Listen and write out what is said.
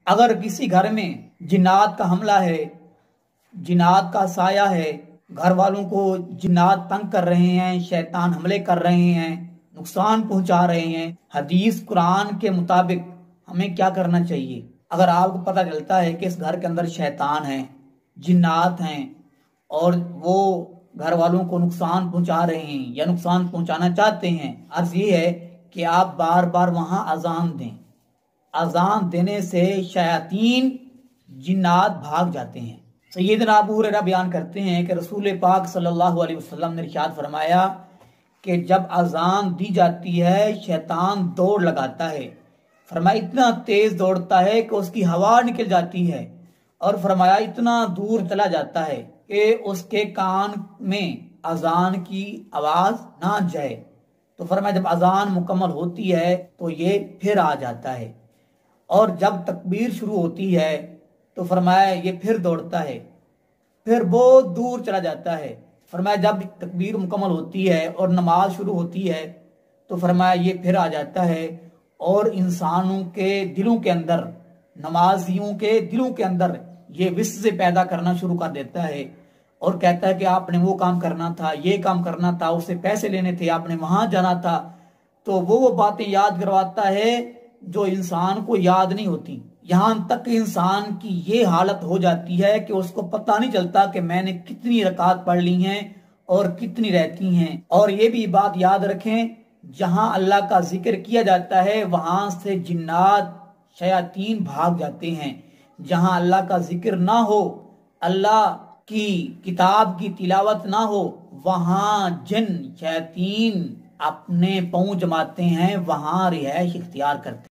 अगर किसी घर में जिन्नात का हमला है, जिन्नात का साया है, घर वालों को जिन्नात तंग कर रहे हैं, शैतान हमले कर रहे हैं, नुकसान पहुंचा रहे हैं, हदीस कुरान के मुताबिक हमें क्या करना चाहिए? अगर आपको पता चलता है कि इस घर के अंदर शैतान है, जिन्नात हैं और वो घर वालों को नुकसान पहुंचा रहे हैं या नुकसान पहुंचाना चाहते हैं, अर्ज ये है कि आप बार बार वहां अजान दें। अजान देने से शयातीन जिन्नात भाग जाते हैं। सैयदना अबू हुरैरा बयान करते हैं कि रसूल पाक सल्लल्लाहु अलैहि वसल्लम ने इरशाद फरमाया कि जब अजान दी जाती है शैतान दौड़ लगाता है। फरमाया इतना तेज दौड़ता है कि उसकी हवा निकल जाती है, और फरमाया इतना दूर चला जाता है कि उसके कान में अजान की आवाज ना जाए। तो फरमाया जब अजान मुकम्मल होती है तो ये फिर आ जाता है, और जब तकबीर शुरू होती है तो फरमाया ये फिर दौड़ता है, फिर बहुत दूर चला जाता है। फरमाया जब तकबीर मुकम्मल होती है और नमाज शुरू होती है तो फरमाया ये फिर आ जाता है, और इंसानों के दिलों के अंदर, नमाजियों के दिलों के अंदर ये विस्व पैदा करना शुरू कर देता है, और कहता है कि आपने वो काम करना था, ये काम करना था, उससे पैसे लेने थे, आपने वहां जाना था। तो वो बातें याद करवाता है जो इंसान को याद नहीं होती। यहां तक इंसान की ये हालत हो जाती है कि उसको पता नहीं चलता कि मैंने कितनी रकात पढ़ ली हैं और कितनी रहती हैं। और ये भी बात याद रखें, जहां अल्लाह का जिक्र किया जाता है वहां से जिन्नात शयातीन भाग जाते हैं। जहां अल्लाह का जिक्र ना हो, अल्लाह की किताब की तिलावत ना हो, वहां जिन शयातीन अपने पांव जमाते हैं, वहां रिहाइश इख्तियार करते हैं।